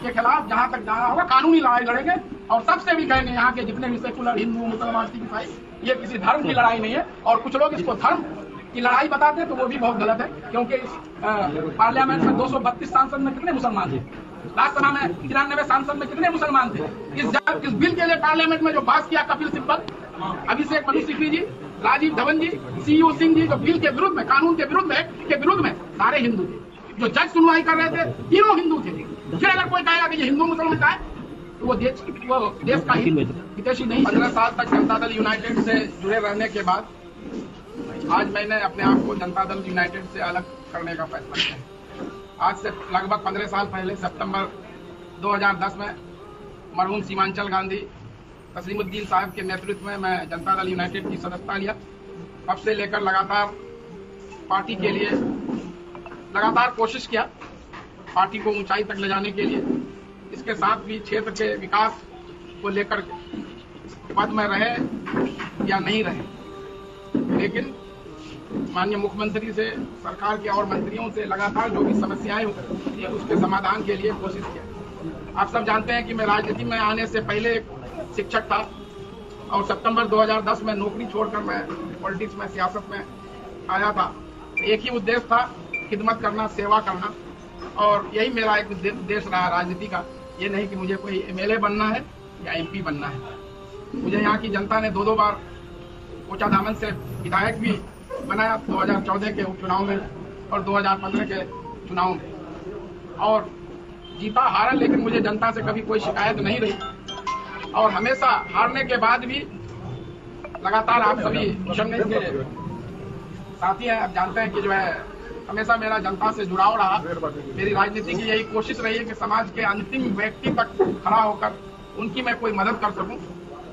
के खिलाफ जहां तक जाना होगा कानूनी लड़ाई लड़ेंगे और सबसे भी कहेंगे यहाँ के जितने भी सेकुलर हिंदू मुसलमान सिख ईसाई, ये किसी धर्म की लड़ाई नहीं है। और कुछ लोग इसको धर्म की लड़ाई बताते हैं तो वो भी बहुत गलत है, क्योंकि इस पार्लियामेंट में 232 सांसद में कितने मुसलमान थे, राज्यसभा में 93 सांसद में कितने मुसलमान थे। इस बिल के लिए पार्लियामेंट में जो पास किया कपिल सिब्बल, अभिषेक मनु सिंघवी जी, राजीव धवन जी, सीयू सिंह जी, जो बिल के विरुद्ध में, कानून के विरुद्ध में सारे हिंदू थे। जो जज सुनवाई कर रहे थे तीनों हिंदू थे। फिर अगर कोई कहेगा कि ये हिंदू मुसलमान का है तो वो देश का हितैषी नहीं। 15 साल तक जनता दल यूनाइटेड से जुड़े रहने के बाद आज मैंने अपने आप को जनता दल यूनाइटेड से अलग करने का फैसला किया। आज से लगभग 15 साल पहले सितंबर 2010 में मरहूम सीमांचल गांधी तस्लीमुद्दीन साहब के नेतृत्व में मैं जनता दल यूनाइटेड की सदस्यता लिया। तब से लेकर लगातार पार्टी के लिए लगातार कोशिश किया, पार्टी को ऊंचाई तक ले जाने के लिए। इसके साथ भी क्षेत्र के विकास को लेकर पद में रहे या नहीं रहे, लेकिन माननीय मुख्यमंत्री से, सरकार के और मंत्रियों से लगातार जो भी समस्याएं होती उसके समाधान के लिए कोशिश किया। आप सब जानते हैं कि मैं राजनीति में आने से पहले एक शिक्षक था और सितंबर 2010 में नौकरी छोड़कर मैं पॉलिटिक्स में, सियासत में आया था। एक ही उद्देश्य था, खिदमत करना, सेवा करना, और यही मेरा एक उद्देश्य रहा राजनीति का। ये नहीं कि मुझे कोई एमएलए बनना है या एमपी बनना है। मुझे यहाँ की जनता ने 2 बार कोचाधामन से विधायक भी बनाया, 2014 के उपचुनाव में और 2015 के चुनाव में, और जीता हारा, लेकिन मुझे जनता से कभी कोई शिकायत नहीं रही। और हमेशा हारने के बाद भी लगातार, आप सभी मिशन के साथी हैं, आप जानते हैं कि जो है हमेशा मेरा जनता से जुड़ाव रहा। मेरी राजनीति की यही कोशिश रही है कि समाज के अंतिम व्यक्ति तक खड़ा होकर उनकी मैं कोई मदद कर सकूं।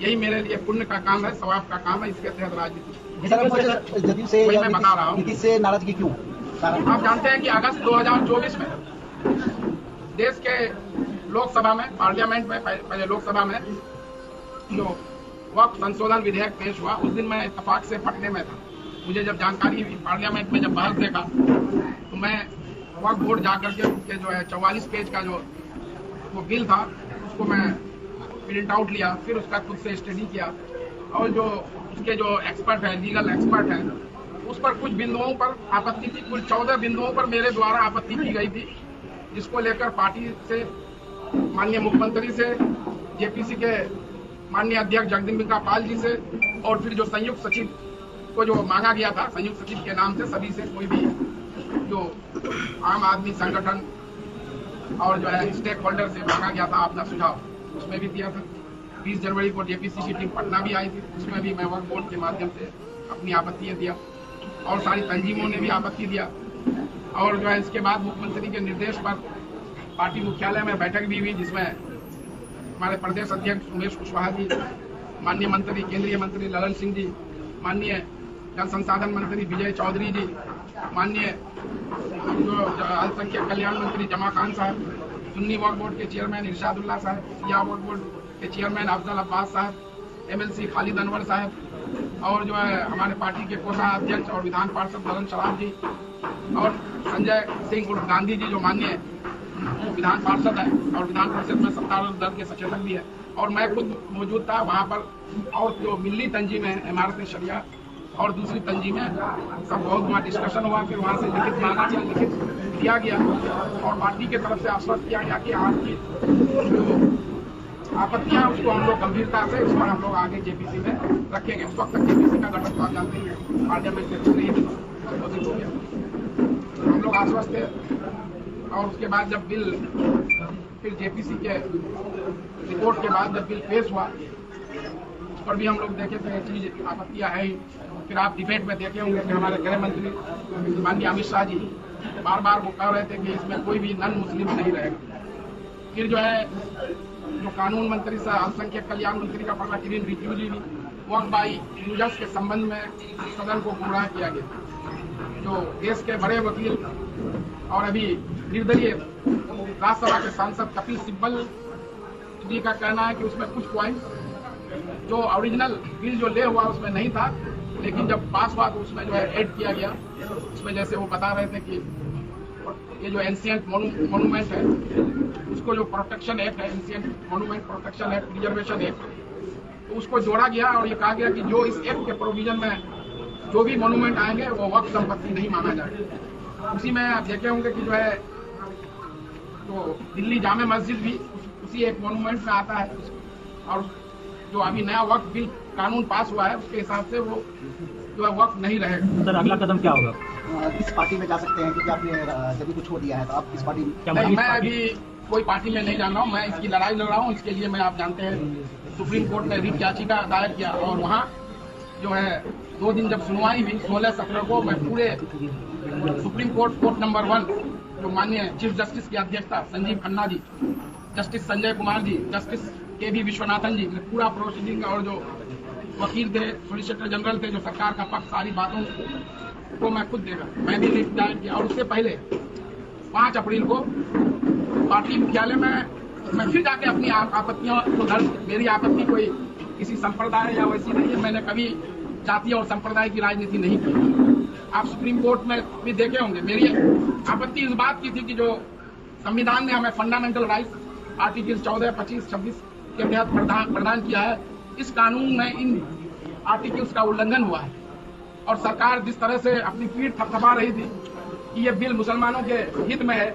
यही मेरे लिए पुण्य का काम है, सवाब का काम है। इसके तहत राजनीति जदयू से मैं बता रहा हूँ। नीतीश से नाराजगी क्यों? आप जानते हैं कि अगस्त 2024 में देश के लोकसभा में, पार्लियामेंट में, पहले लोकसभा में जो वक्फ संशोधन विधेयक पेश हुआ, उस दिन मैं इत्तेफाक से पटने में था। मुझे जब जानकारी हुई, पार्लियामेंट में जब बहस देखा, तो मैं वक्फ बोर्ड जाकर के उनके जो है 44 पेज का जो वो बिल था उसको मैं प्रिंट आउट लिया, फिर उसका खुद से स्टडी किया, और जो उसके जो एक्सपर्ट है, लीगल एक्सपर्ट है, उस पर कुछ बिंदुओं पर आपत्ति थी। कुल 14 बिंदुओं पर मेरे द्वारा आपत्ति की गई थी, जिसको लेकर पार्टी से, माननीय मुख्यमंत्री से, जेपीसी के माननीय अध्यक्ष जगदम्बिका पाल जी से, और फिर जो संयुक्त सचिव को जो मांगा गया था, संयुक्त सचिव के नाम से सभी से, कोई भी जो आम आदमी संगठन और जो है स्टेक होल्डर से मांगा गया था अपना सुझाव, उसमें भी दिया था। 20 जनवरी को जेपीसी की टीम पटना भी आई थी, उसमें भी मैं वक्फ बोर्ड के माध्यम से अपनी आपत्तियां दिया, और सारी तंजीमों ने भी आपत्ति दिया। और जो है इसके बाद मुख्यमंत्री के निर्देश पर पार्टी मुख्यालय में बैठक भी हुई, जिसमें हमारे प्रदेश अध्यक्ष उमेश कुशवाहा जी, माननीय मंत्री, केंद्रीय मंत्री ललन सिंह जी, माननीय जल संसाधन मंत्री विजय चौधरी जी, माननीय जो अल्पसंख्यक कल्याण मंत्री जमा खान साहब, सुन्नी वक्फ बोर्ड के चेयरमैन इरशादुल्लाह साहब, सिया वक्फ बोर्ड के चेयरमैन अफजल अब्बास साहब, एमएलसी खालिद अनवर साहब, और जो है हमारे पार्टी के कोषाध्यक्ष और विधान पार्षद ललन शराब जी, और संजय सिंह उर्फ गांधी जी, जो माननीय विधान पार्षद है और विधान परिषद में सत्तारूढ़ दल के सचेतक भी है, और मैं खुद मौजूद था वहाँ पर। और जो मिली तंजीम है, इमारत शरिया और दूसरी तंजीमें, सब बहुत वहाँ डिस्कशन हुआ। फिर वहाँ से लिखित मांगा गया, लिखित दिया गया, और पार्टी की तरफ से आश्वस्त किया गया कि आपकी जो आपत्तियां उसको हम लोग गंभीरता से, उस पर हम लोग आगे जेपीसी में रखेंगे। उस वक्त तक जेपीसी का गठन तो आप जानते हैं पार्लियामेंट से कुछ नहीं घोषित हो गया, हम लोग आश्वस्त थे। और उसके बाद जब बिल, फिर जेपीसी के रिपोर्ट के बाद जब बिल पेश हुआ, उस पर भी हम लोग देखे थे चीज आपत्तियां है। फिर आप डिबेट में देखे होंगे कि हमारे गृह मंत्री माननीय अमित शाह जी बार बार वो कह रहे थे कि इसमें कोई भी नॉन मुस्लिम नहीं रहेगा। फिर जो है जो कानून मंत्री से अल्पसंख्यक कल्याण मंत्री का पकड़ा किरण रिजिजू जी भी वक्फ बाई यूजर्स के संबंध में सदन को गुमराह किया गया। जो देश के बड़े वकील और अभी निर्दलीय राज्यसभा के सांसद कपिल सिब्बल जी का कहना है कि उसमें कुछ पॉइंट जो ओरिजिनल बिल जो ले हुआ उसमें नहीं था, लेकिन जब पास हुआ तो उसमें जो है ऐड किया गया। उसमें जैसे वो बता रहे थे कि ये जो एंशिएंट मोनूमेंट है, उसको जो प्रोटेक्शन एक्ट है, ancient monument protection act, preservation act, तो उसको जोड़ा गया और ये कहा गया कि जो इस एक्ट के प्रोविजन में जो भी मोनूमेंट आएंगे वो वक्फ संपत्ति नहीं माना जाएगा। उसी में आप देखे होंगे कि जो है तो दिल्ली जामे मस्जिद भी उसी एक मोनूमेंट में आता है, और जो अभी नया वक्फ बिल कानून पास हुआ है उसके हिसाब से वो जो है वक्फ नहीं रहेगा। सर अगला कदम क्या होगा? किस पार्टी में जा सकते हैं, क्योंकि आपने जब को छोड़ दिया है तो आप इस पार्टी में? मैं अभी कोई पार्टी में नहीं जान रहा हूँ, मैं इसकी लड़ाई लड़ रहा हूँ। इसके लिए मैं, आप जानते हैं, सुप्रीम कोर्ट में रिट याचिका दायर किया और वहाँ जो है 2 दिन जब सुनवाई हुई 16 सितंबर को, मैं पूरे सुप्रीम कोर्ट नंबर 1 जो माननीय चीफ जस्टिस की अध्यक्षता Sanjeev Khanna ji, justice Sanjay Kumar ji, justice KV. Viswanathan जी, पूरा प्रोसीडिंग और जो वकील थे, सॉलिसिटर जनरल थे, जो सरकार का पक्ष, सारी बातों को मैं खुद देखा, मैं भी रिट दायर किया। और उससे पहले 5 अप्रैल को पार्टी मुख्यालय में मैं फिर जाके अपनी आपत्तियों को दर्ज, मेरी आपत्ति कोई किसी संप्रदाय या वैसी नहीं है, मैंने कभी जातीय और संप्रदाय की राजनीति नहीं की। आप सुप्रीम कोर्ट में भी देखे होंगे, मेरी आपत्ति इस बात की थी कि जो संविधान ने हमें फंडामेंटल राइट्स आर्टिकल 14, 25, 26 के तहत प्रदान किया है, इस कानून में इन आर्टिकल्स का उल्लंघन हुआ है और सरकार जिस तरह से अपनी पीठ थपथपा रही थी कि ये बिल मुसलमानों के हित में है।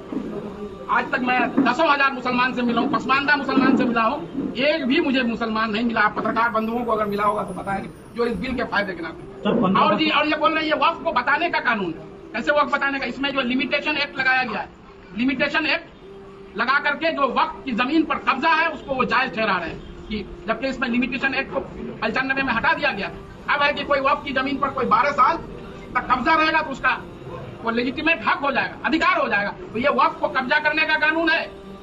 आज तक मैं 10,000 मुसलमान से मिला हूँ, पसमानदा मुसलमान से मिला हूँ, एक भी मुझे मुसलमान नहीं मिला। पत्रकार बंधुओं को अगर मिला होगा तो बताएंगे जो इस बिल के फायदे के नाते। और जी, और ये बोल रहे हैं ये वक्फ को बताने का कानून है। कैसे वक्फ बताने का? इसमें जो लिमिटेशन एक्ट लगाया गया है, लिमिटेशन एक्ट लगा करके जो वक्फ की जमीन पर कब्जा है उसको वो जायज ठहरा रहे हैं, कि जबकि इसमें लिमिटेशन एक्ट को 95 में हटा दिया गया। अब है कि कोई वक्फ की जमीन पर कोई 12 साल तक कब्जा रहेगा तो उसका वो लेजिटिमेट हक हो जाएगा, अधिकार हो जाएगा। तो ये वक्फ को कब्जा करने का कानून है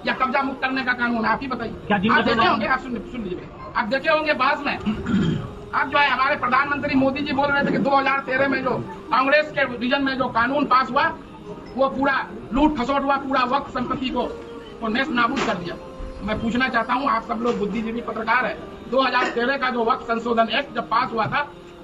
या कब्जा मुक्त करने का कानून है? आप ही बताइए। आप देखे होंगे, आप सुन लीजिए, आप देखे होंगे बाद में अब जो है हमारे प्रधानमंत्री मोदी जी बोल रहे थे कि 2013 में जो कांग्रेस के विजन में जो कानून पास हुआ वो पूरा लूट खसोट हुआ, पूरा वक्फ संपत्ति को नेस्त नाबूद कर दिया। मैं पूछना चाहता हूँ, आप सब लोग बुद्धिजीवी पत्रकार है, 2013 का जो वक्फ संशोधन एक्ट जब पास हुआ था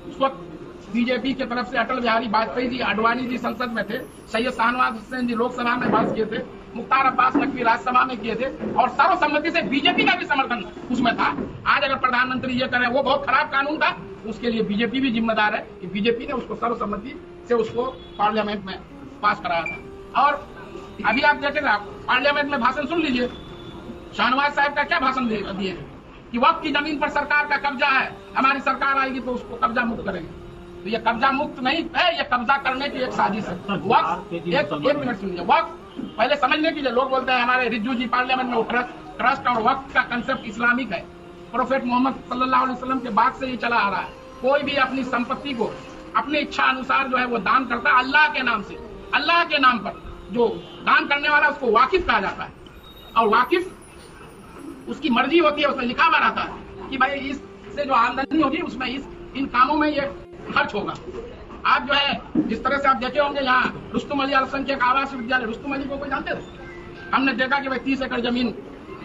उस वक्त बीजेपी की तरफ से अटल बिहारी वाजपेयी जी, आडवाणी जी संसद में थे, सैयद शाहनवाज हुसैन जी लोकसभा में बात किए थे, मुख्तार अब्बास नकवी राज्यसभा में किए थे और सर्वसम्मति से बीजेपी का भी समर्थन उसमें था। आज अगर प्रधानमंत्री ये करें, वो बहुत खराब कानून था, उसके लिए बीजेपी भी जिम्मेदार है कि बीजेपी ने उसको सर्वसम्मति से उसको पार्लियामेंट में पास कराया था। और अभी आप देखेंगे, पार्लियामेंट में भाषण सुन लीजिए, शाहनवाज साहब का क्या भाषण दिए कि वक्फ की जमीन पर सरकार का कब्जा है, हमारी सरकार आएगी तो उसको कब्जा मुक्त करेंगे। तो ये कब्जा मुक्त नहीं है, ये कब्जा करने की एक साजिश है। वक्फ एक मिनट सुनिए, वक्फ पहले समझने के लिए लोग बोलते हैं हमारे रिज्जू जी पार्लियामेंट में ट्रस्ट और वक्फ का कंसेप्ट इस्लामिक है, प्रोफेट मोहम्मद सल्लल्लाहु अलैहि वसल्लम के बाद से ये चला आ रहा है। कोई भी अपनी संपत्ति को अपनी इच्छा अनुसार जो है वो दान करता है अल्लाह के नाम से, अल्लाह के नाम पर जो दान करने वाला उसको वाकिफ कहा जाता है। और वाकिफ उसकी मर्जी होती है, उसमें लिखा हुआ रहता है कि भाई इससे जो आमदनी होगी उसमें इन कामों में ये खर्च होगा। आप जो है जिस तरह से आप देखे होंगे यहाँ रुस्तुम अली अल्पसंख्यक आवास विद्यालय, रुस्तुम अली को कोई जानते थे? हमने देखा कि भाई 30 एकड़ जमीन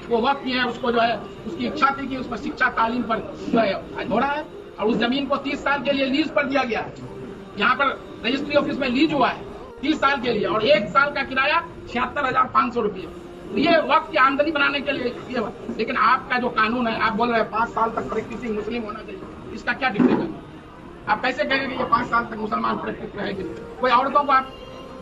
वो वक्त की है, उसको जो है उसकी इच्छा थी कि उस पर शिक्षा तालीम पर जो है हो रहा है और उस जमीन को 30 साल के लिए लीज पर दिया गया है। यहाँ पर रजिस्ट्री ऑफिस में लीज हुआ है 30 साल के लिए और 1 साल का किराया 76,500 रुपये। ये वक्त की आमदनी बनाने के लिए ये, लेकिन आपका जो कानून है, आप बोल रहे हैं 5 साल तक प्रैक्टिसिंग मुस्लिम होना चाहिए, इसका क्या डिफरेंस है? आप कैसे कहेंगे कि ये 5 साल तक मुसलमान प्रैक्टिस रहेगी? कोई औरतों को आप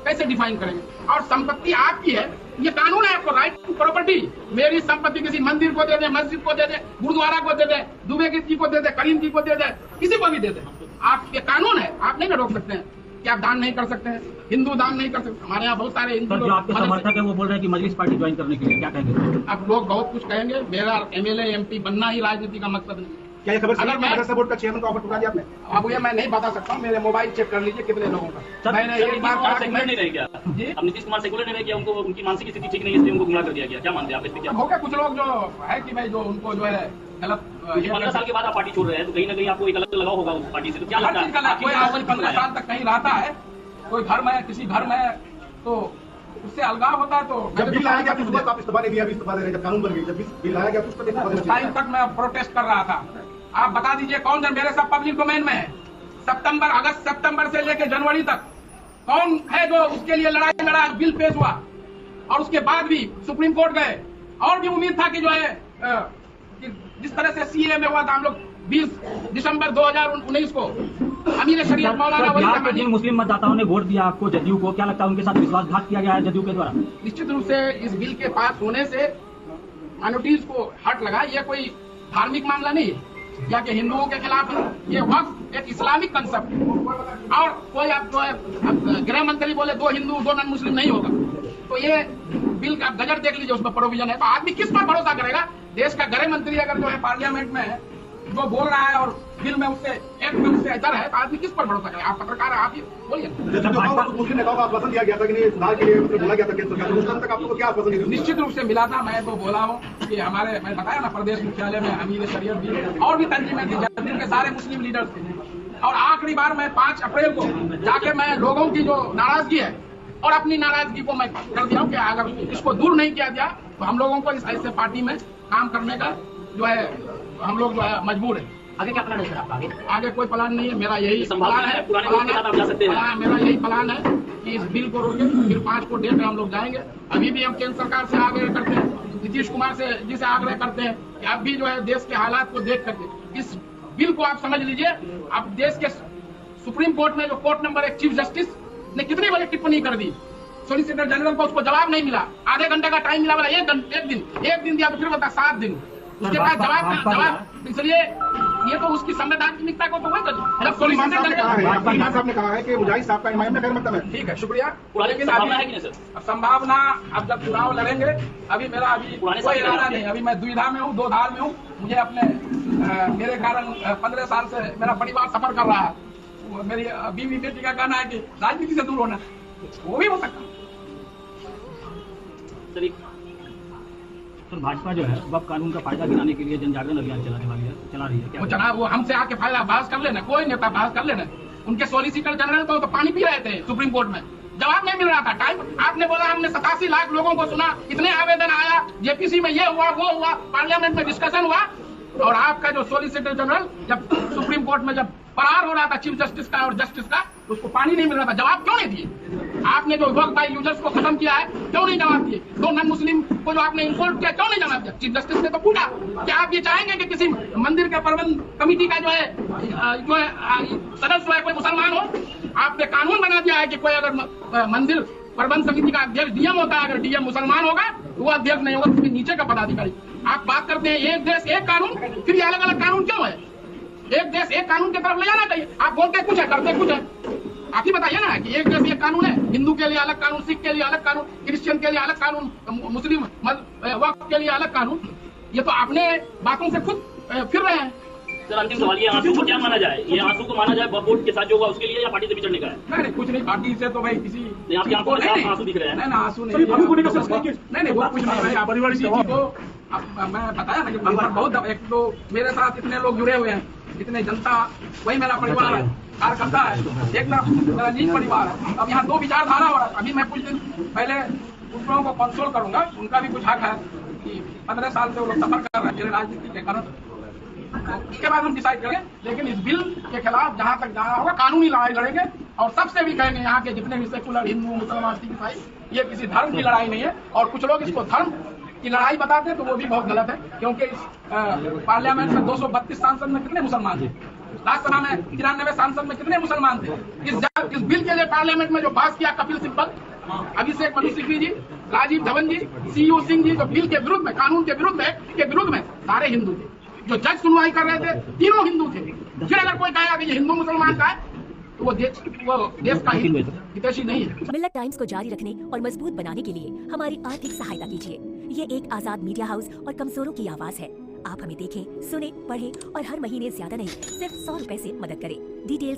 कैसे डिफाइन करेंगे? और संपत्ति आपकी है, ये कानून है, आपको राइट टू प्रॉपर्टी। मेरी संपत्ति किसी मंदिर को दे दे, मस्जिद को दे दे, गुरुद्वारा को दे दे, दुबे जी को दे दे, करीम जी को दे दे, किसी को भी दे दे। आप ये कानून है, आप नहीं रोक सकते हैं कि आप दान नहीं कर सकते हैं, हिंदू दान नहीं कर सकते। हमारे यहाँ बहुत सारे हिंदू आपके समर्थक है वो बोल रहे हैं कि मजलिस पार्टी ज्वाइन करने के लिए, क्या कहेंगे? अब लोग बहुत कुछ कहेंगे, मेरा एमएलए एमपी बनना ही राजनीति का मकसद नहीं। क्या ये खबर अगर मैं मदरसा बोर्ड का चेयरमैन का ऑफर टुकरा दिया आपने? अब ये मैं नहीं बता सकता हूँ, मेरे मोबाइल चेक कर लीजिए कितने लोगों का। मैंने एक बार सेकुलर नहीं रह गया जी, अब नीतीश कुमार सेकुलर नहीं रह गया, उनको उनकी मानसिक स्थिति ठीक नहीं है इसलिए उनको गुमराह कर दिया गया। क्या मानते हैं आप इस पे? क्या हो गया? कुछ लोग जो है कि भाई जो उनको जो है गलत 15 साल के बाद आप पार्टी छोड़ रहे हैं तो कहीं ना कहीं आपको एक अलग लगाव होगा उस पार्टी से, तो क्या लगता है? कोई 15 साल तक कहीं रहता है, कोई घर में किसी घर में, तो उससे अलगाव होता है। तो जब बिल आया गया तो आप इस्तीफा नहीं दिया, अभी इस्तीफा दे रहे हैं, जब कानून बन गई, जब बिल आया गया तो उस पर टाइम तक मैं प्रोटेस्ट कर रहा था। आप बता दीजिए कौन जन मेरे सब पब्लिक डोमेन में है, अगस्त सितंबर से लेकर जनवरी तक कौन है जो उसके लिए लड़ाई लड़ा, बिल पेश हुआ? और उसके बाद भी सुप्रीम कोर्ट गए और भी उम्मीद था कि जो है कि जिस तरह से सीए में हुआ था हम लोग 20 दिसंबर 2019 को अमीर शरीयत मौलाना वली बिहार में जिन मुस्लिम मतदाताओं ने वोट दिया आपको, जदयू को, क्या लगता है उनके साथ विश्वासघात किया गया है जदयू के द्वारा? निश्चित रूप से इस बिल के पास होने से माइनॉरिटीज को हट लगा। ये कोई धार्मिक मामला नहीं है या कि हिंदुओं के खिलाफ है। ये वक्फ एक इस्लामिक कंसेप्ट है और कोई आप जो है गृह मंत्री बोले 2 हिंदू 2 नॉन मुस्लिम नहीं होगा। तो ये बिल का गजट देख लीजिए, उसमें प्रोविजन है। तो आदमी किस पर भरोसा करेगा? देश का गृह मंत्री अगर जो है पार्लियामेंट में जो बोल रहा है और बिल में उससे एक में उससे इधर है, तो आदमी किस पर भरोसा करेगा? आप पत्रकार हैं, आप ही बोलिए। मुस्लिम नेताओं का आश्वासन दिया गया था कि नहीं सुधार के लिए बोला गया था केंद्र सरकार, उस टाइम तक आपको क्या आश्वासन दिया? निश्चित रूप से मिला था। मैं तो बोला हूँ कि हमारे, मैं बताया ना, प्रदेश मुख्यालय में अमीर शरीयत भी और भी तंजीमें थी, जदयू के सारे मुस्लिम लीडर्स थे। और आखिरी बार मैं 5 अप्रैल को जाके मैं लोगों की जो नाराजगी है और अपनी नाराजगी को मैं कर दिया हूँ कि अगर इसको दूर नहीं किया गया तो हम लोगों को इस ऐसे पार्टी में काम करने का जो है हम लोग जो है मजबूर है। आगे क्या प्लान है सर आपका? आगे कोई प्लान नहीं है, मेरा यही प्लान है। मेरा यही प्लान है कि इस बिल को रोके, फिर 5 को डेट हम लोग जाएंगे। अभी भी हम केंद्र सरकार से आग्रह करते हैं, नीतीश कुमार से जी से आग्रह करते हैं कि अब भी जो है देश के हालात को देख करके इस बिल को आप समझ लीजिए। अब देश के सुप्रीम कोर्ट में जो कोर्ट नंबर 1 चीफ जस्टिस ने कितनी बड़ी टिप्पणी कर दी, सोलिसिटर जनरल को उसको जवाब नहीं मिला, आधे घंटे का टाइम मिला, बोला एक दिन दिया तो फिर बता 7 दिन, उसके बाद जवाब। इसलिए ये तो उसकी संवैधानिकता को तो वही जब सोलिसिटर जनरल साहब ने कहा है कि मुजाहिद साहब का इमाम में खैर मतलब है। ठीक है, शुक्रिया। लेकिन संभावना अब जब चुनाव लड़ेंगे, अभी मेरा कोई इरादा नहीं, अभी मैं दुविधा में हूँ, 2 धार में हूँ। मुझे अपने मेरे कारण 15 साल से मेरा परिवार सफर कर रहा है। मेरी बीवी बेटी का कहना है कि राजनीति से दूर होना, वो भी हो सकता। सर भाजपा जो है वक्फ कानून का फायदा गिनाने के लिए जन जागरण अभियान चला रही है, वो हमसे आके फायदा बहस कर लेना, कोई नेता बहस कर लेना। उनके सोलिसिटर जनरल तो पानी पी रहे थे सुप्रीम कोर्ट में, जवाब नहीं मिल रहा था। टाइम आपने बोला हमने 87 लाख लोगों को सुना, इतने आवेदन आया, जेपीसी में ये हुआ वो हुआ, पार्लियामेंट में डिस्कशन हुआ, और आपका जो सोलिसिटर जनरल जब सुप्रीम कोर्ट में जब फरार हो रहा था चीफ जस्टिस का और जस्टिस का, उसको पानी नहीं मिल रहा था। जवाब क्यों नहीं दिए? आपने जो वक्फ बाय यूजर्स को खत्म किया है, क्यों नहीं जवाब दिए? 2 नॉन मुस्लिम को जो आपने इंसल्ट किया, क्यों नहीं जवाब दिया? चीफ जस्टिस ने तो पूछा क्या आप ये चाहेंगे कि किसी मंदिर के प्रबंध कमेटी का जो है सदस्य है कोई मुसलमान हो? आपने कानून बना दिया है कि कोई अगर मंदिर प्रबंध समिति का अध्यक्ष डीएम होता है, अगर डीएम मुसलमान होगा तो वो अध्यक्ष नहीं होगा, उसके नीचे का पदाधिकारी। आप बात करते हैं एक देश एक कानून, फिर ये अलग अलग कानून क्यों है? एक देश एक कानून की तरफ ले जाना चाहिए। आप बोलते कुछ है, करते कुछ है। आप ही बताइए ना कि एक देश एक कानून है, हिंदू के लिए अलग कानून, सिख के लिए अलग कानून, क्रिश्चियन के लिए अलग कानून, मुस्लिम वक्फ के लिए अलग कानून। ये तो अपने बातों से खुद फिर रहे हैं। सर अंतिम सवाल, ये आंसू को क्या माना जाए? ये आंसू को माना जाए वोट के साथ जो होगा उसके लिए, या पार्टी से बिछड़ने का है? नहीं कुछ नहीं, पार्टी से तो भाई किसी आपकी आंखों में आंसू दिख रहे हैं। नहीं आंसू नहीं, वो कुछ नहीं परिवार को मैं बताया ना कि बहुत, एक तो मेरे साथ इतने लोग जुड़े हुए हैं, इतने जनता, वही मेरा परिवार है, कार्यकर्ता है, एक तरफ मेरा निजी परिवार है। अब यहाँ 2 विचारधारा हो रहा है। अभी मैं कुछ दिन पहले उन लोगों को कंसोल करूंगा, उनका भी कुछ हक है कि 15 साल से वो लोग सफर कर रहे हैं मेरे राजनीति के कारण, तो उसके बाद हम डिसाइड करेंगे। लेकिन इस बिल के खिलाफ जहां तक जाना होगा कानूनी लड़ाई लड़ेंगे, और सबसे भी कहेंगे यहाँ के जितने भी सेकुलर हिंदू मुसलमान सिख ईसाई, ये किसी धर्म की लड़ाई नहीं है। और कुछ लोग इसको धर्म की लड़ाई बताते हैं तो वो भी बहुत गलत है, क्योंकि इस पार्लियामेंट में 232 सांसद में कितने मुसलमान थे? राज्यसभा में 93 सांसद में कितने मुसलमान थे? इस बिल के लिए पार्लियामेंट में जो पास किया कपिल सिब्बल, अभिषेक मनु सिंघवी जी, राजीव धवन जी, सीयू सिंह जी, जो बिल के विरुद्ध में, कानून के विरुद्ध में सारे हिंदू थे। जो जज सुनवाई कर रहे थे तीनों हिंदू थे। फिर अगर कोई कहेगा कि ये हिंदू मुसलमान का है तो वो देश का हितैषी नहीं है। मिल्लत टाइम्स को जारी रखने और मजबूत बनाने के लिए हमारी आर्थिक सहायता कीजिए। ये एक आजाद मीडिया हाउस और कमजोरों की आवाज है। आप हमें देखें, सुने, पढ़ें और हर महीने ज्यादा नहीं, सिर्फ 100 रुपए से मदद करें। डिटेल्स